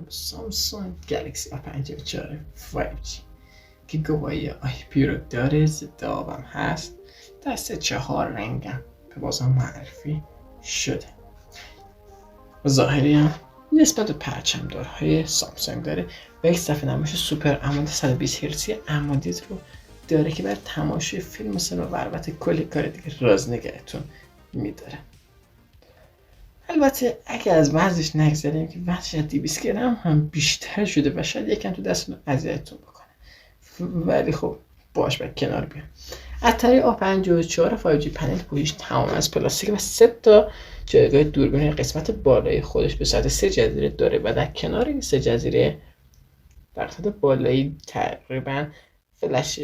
به سامسونگ گلکسی A54 5G که گواهی IP رو داره، ضد آبم هست، دست 4 رنگم به بازم معرفی شده و ظاهری هم نسبت به پرچمدارهای سامسونگ داره و یک صفحه نمایش سوپر امولد 120 هرتزی امولید رو داره که برای تماشای فیلم و سینما و البته کلی کار دیگه راز نگهتون میداره. البته اگر از وزنش نگذریم که وزنش از 200 گرم هم بیشتر شده و شاید یکم تو دستتون اذیتتون بکنه، ولی خب باش بر کنار بیام. اتری A54 5G پنل پوشش تمام از پلاستیک و 3 تا جایگاه دوربین قسمت بالای خودش به صورت 3 جزیره داره و در کنار این 3 جزیره در قسمت بالایی تقریبا فلش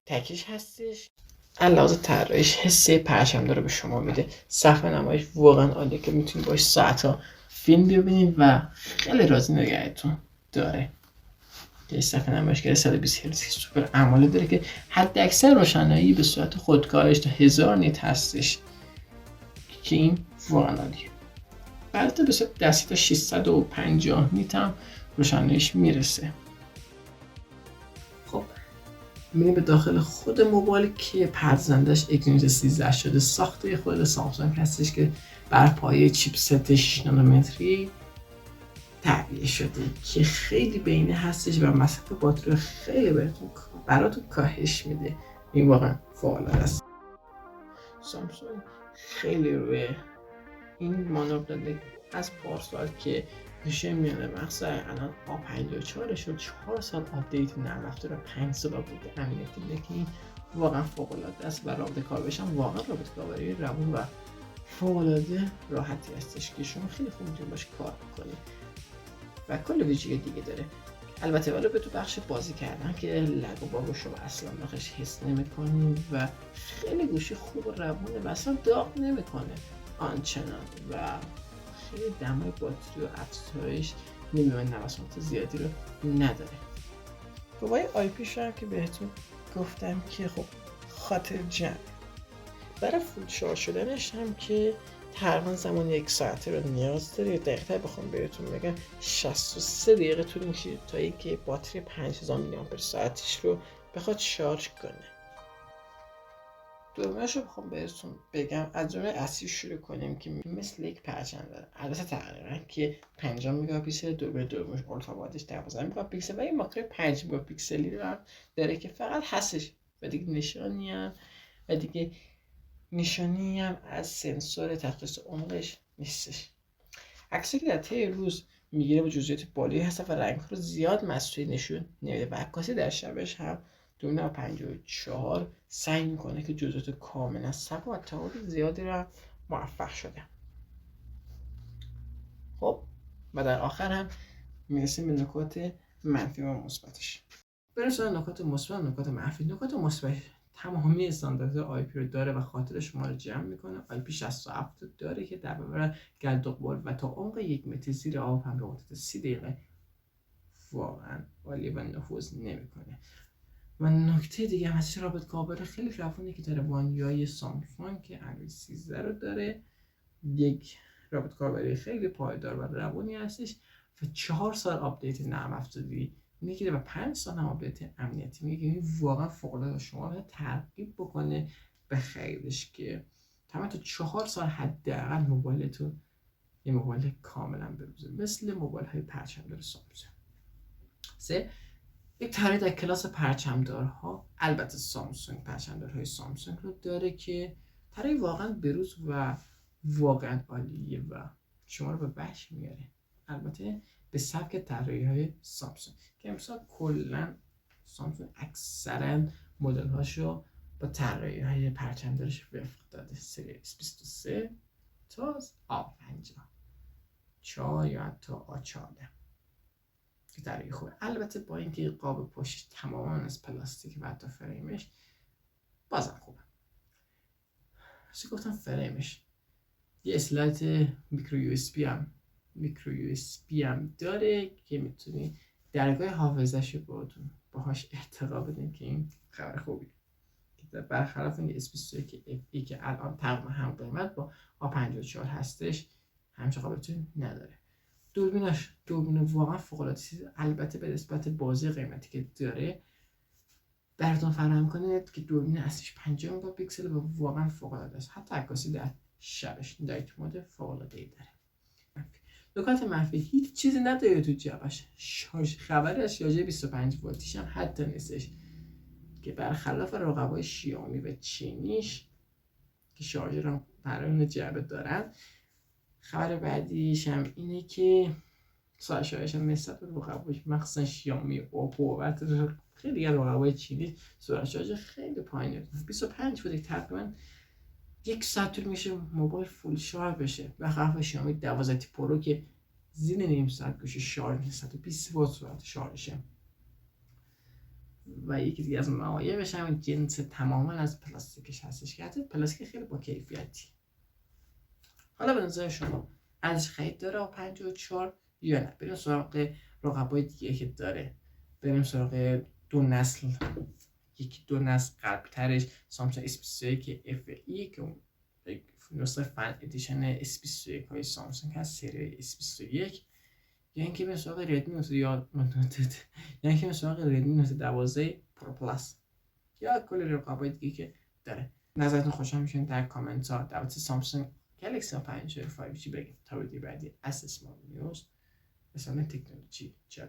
تکیش هستش. علاوه طراحیش حسه پرچم‌دار رو به شما میده. صفحه نمایش واقعا عالیه که میتونید باش ساعت‌ها فیلم ببینید و خیلی راضی نگهتون داره. که صفحه نمایشگر 120 هرتز سوپر امولد داره که حد اکثر روشنایی به صورت خودکارش تا 1000 نیت هستش که این واقعا عالیه. البته به صورت دستی تا 650 نیت هم روشناییش میرسه. خب میریم به داخل خود موبایل که پرزندش اگزینوس 13 شده، ساخته خود سامسونگ هستش که بر پایه چیپست 6 نانومتری تعبیه شده که خیلی بینه هستش و مصرف باتری خیلی براتون کاهش میده. این واقعا فوق‌العاده است. سامسونگ خیلی روی این مانور داده از پارسال که میشه میانه مقصد الان A54 شد 4 سال آپدیت نرم افزار و 5 سال آپدیت امنیتی میده که این واقعا فوق‌العاده است و رابطه کار بشم واقعا رابطه کاربری روون و فوق‌العاده راحتی هستش که شما خیلی خوب میتونید باش کار بکنید و کل ویژگی دیگه داره. البته ولی به تو بخش بازی کردن که لگ و باگ رو شما اصلا داخلش حس نمی‌کنید و خیلی گوشی خوب و روونه و اصلا داغ نمی‌کنه آنچنان و خیلی دمای باتری و افزایش نیمه نوسانات زیادی رو نداره. گواهی آی پی هم که بهتون گفتم که خب خاطر جمع برای فول شارژ شدنش هم که تقریبا زمان 1 ساعته رو نیاز داره. دقیق‌تر بخوام بهتون بگم 63 دقیقه طول می‌کشه تا اینکه باتری 5000 میلی آمپر ساعتش رو بخواد شارژ کنه. دومش رو بخوام بهتون بگم از جمله اصلی شروع کنیم که مثل یک پرچم داره. البته تقریبا که 50 مگاپیکسل، دومش اولترا وایدش 12 مگاپیکسل و یه ماکرو 5 مگاپیکسلی رو داره که فقط هستش و دیگه نشانی هم از سنسور تخصیص عمقش نیستش. عکسی که در طی روز میگیره با جزئیات بالایی هست و رنگ رو زیاد مصنوعی نشون نمیده و عکاسی در شبش هم 254 سعی میکنه که جزئیات کاملا صفا و تعادل زیادی رو موفق شده. خب و در آخر هم میرسیم به نکات منفی و مثبتش. بریم نکات مثبت و نکات منفی. نکات مثبت تمامی استانداردهای آی پی رو داره و خاطر شما رو جمع میکنه. آی پی 67 داره که در برابر گرد و غبار و تا عمق 1 متر زیر آب هم به مدت 30 دقیقه واقعا عالی و نفوذ نمیکنه. و نکته دیگه هم هست رابط کابل خیلی روونه که داره وانیای سامسونگ که اندروید 13 رو داره، یک رابط کاربری خیلی پایدار و روونی هستش و 4 سال آپدیت نرم افزاری میگیره و 5 سال هم آپدیت امنیتی میگیره. این واقعا فوق‌العاده شما رو ترغیب بکنه به خریدش که تمام تا 4 سال حداقل موبایلتون یه موبایل کاملا بروزه مثل موبایل های پرچمدار سامسونگ. سه یک طراحی در کلاس پرچمدارها، البته سامسونگ پرچمدارهای سامسونگ رو داره که طراحی واقعا بروز و واقعا عالیه و شما رو به وحش میاره. البته به سبک طراحی‌های سامسونگ که امسال کلا سامسونگ اکثرا مدل‌هاشو با طراحی‌های پرچمدارش وفق داده. سری S23 تا A50 یا حتی A14 که طراحی خوبه. البته با اینکه قاب پشتش تماما از پلاستیک و حتی فریمش بازم خوبه. چی گفتم فریمش یه اسلاید میکرو یو اس بی هم داره که میتونی درگاه حافظه‌شو باهاش ارتقا بدین که این خبر خوبیه. که برخلاف این S23 که FE که الان تقریبا هم قیمت با A54 هستش همچه قابلیتی نداره. دوربین واقعا فوق العاده، البته به نسبت بازی قیمتی که داره براتون فراهم کنه که دوربین اصلیش 50 مگاپیکسل و واقعا فوق العاده است. حتی عکاسی در شبش نایت مود فوق العاده ای داره. نکات منفی هیچ چیزی نداره تو جعبش. خبری از شارژر 25 ولتیش هم حتی نیستش که برخلاف رقبای شیائومی و چینیش که شارژر هم برای اون جعبه دارن. خبر بعدیش هم اینه که سرعت شارژش هم نسبت به رقباش مخصوصا شیائومی، اوپو و خیلی رقبای چینی سرعت شارژ خیلی پایینه. 25 ولت تقریبا 1 ساعت طول میشه موبایل فول شارژ بشه. برخلاف شیائومی 12 تی پرو که زیر نیم ساعت گوشه شارژ 120 وات سرعت شارژشه. و یکی دیگه از معایبش هم جنس تماما از پلاستیکش هستش که حتی پلاستیک خیلی با کیفیتی. حالا به نظر شما ارزش خرید داره و 54 یا نه؟ بریم سراغ رقبای دیگه که داره. بریم سراغ دو نسل قبلترش سامسونگ S21 FE که نسخه فن ادیشن S21 های سامسونگ هست، سری S21. یا اینکه به سراغ ردمی نوت یا اینکه به سراغ ردمی نوت 12 پرو پلاس یا کل رقابای دیگه که داره. نظرتون خوشحال میشین در کامنت ها در مورد سامسونگ گلکسی 5 5G بگید. تا ویدیو بعدی از اسمارت نیوز به سمت تکنولوژی چرا